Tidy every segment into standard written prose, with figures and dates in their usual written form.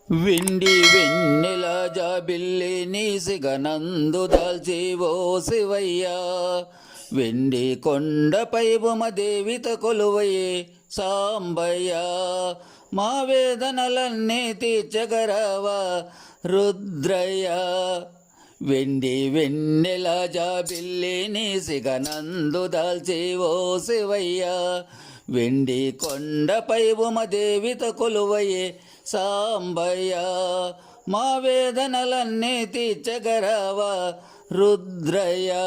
వెండి వెన్నెల జాబిల్లి నీసిగనందు దాల్చి ఓ శివయ్యా, వెండి కొండపై బొమదేవిత కొలువయే సాంబయ్యా, మా వేదనలన్నీ తీర్చగరావా రుద్రయ్యా. వెండి వెన్నెల జాబిల్లి నీసిగనందు దాల్చి ఓ శివయ్యా, వెండి కొండపై బొమదేవిత కొలువయే సాంబయ్యా, మా వేదనలన్నీ తీర్చగరావా రుద్రయ్యా.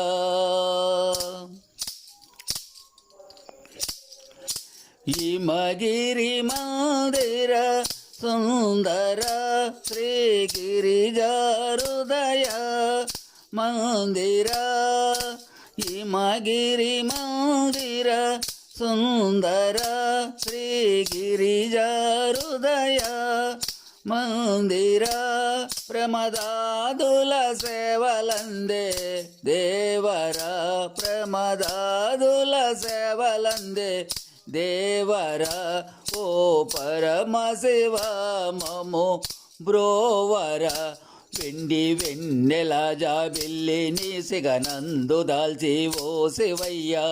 హిమగిరి మందిర సుందర శ్రీగిరిజా హృదయ మందిర, హిమగిరి మందిర సుందర శ్రీగిరిజా హృదయ మందిర, ప్రమదాదుల సేవలందే దేవరా, ప్రమదాదుల సేవలందే దేవరా, ఓ పరమశివ మము బ్రోవరా. వెండి వెన్నెల జాబిల్లి నీసిగనందు దాల్చి ఓ శివయ్యా,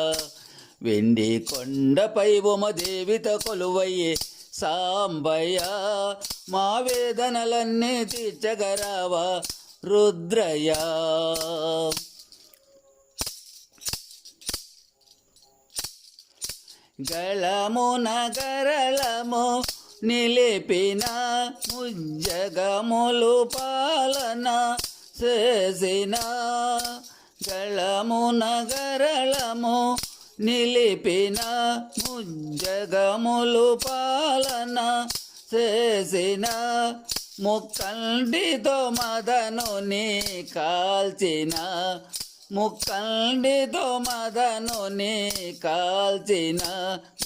వెండి కొండపై బొమదేవిత కొలువయ్యే సాంబయ్యా, మా వేదనలన్నీ తీర్చగరావా రుద్రయ్యా. గళమున గరళము నిలిపిన ముజ్జగములు పాలన చేసిన, గళమున గరళము నిలిపిన ముజ్జగములు పాలన చేసిన, ముక్కండితో మదనుని కాల్చిన, ముక్కండితో మదనుని కాల్చిన,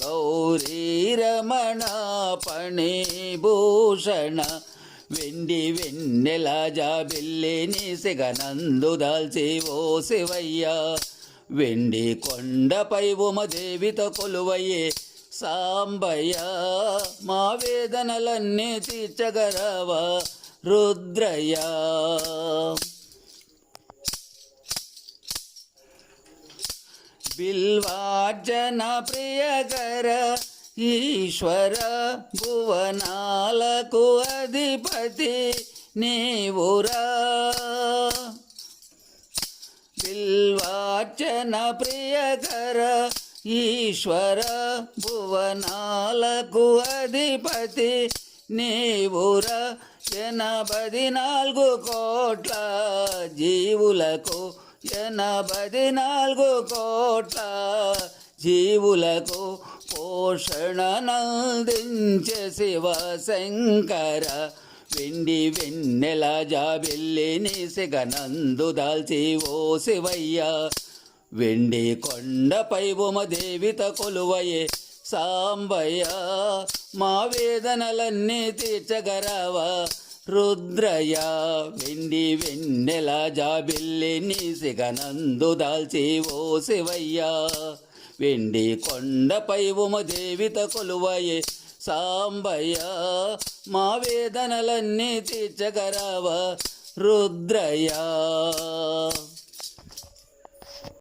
గౌరీ రమణ ఫణిభూషణ. వెండి వెన్నెల జాబిల్లి నీసిగనందు దాల్చి ఓ శివయ్యా, వెండి కొండపై బొమదేవిత కొలువయ్యే సాంబయ్యా, మా వేదనలన్నీ తీర్చగరావా రుద్రయ్యా. బిల్వార్జన ప్రియకర ఈశ్వర, భువనాలకు అధిపతి నీవురా. బిల్వార్చన ప్రియకర ఈశ్వర, భువనాలకు అధిపతి నీవురా. 84 కోట్ల జీవులకు, 84 కోట్ల జీవులకు పోషణనందించే శివ శంకర. వెండి వెన్నెల జాబిల్లి నీసిగనందు దాల్చి ఓ శివయ్యా, వెండి కొండపై బొమదేవిత కొలువయే సాంబయ్యా, మా వేదనలన్నీ తీర్చగరావా రుద్రయ్యా. వెండి వెన్నెల జాబిల్లి నీసిగనందు దాల్చి ఓ శివయ్యా, వెండి కొండపై బొమదేవిత కొలువయే సాంబయ్యా, మా వేదనలన్నీ తీర్చగరావా రుద్రయ్యా.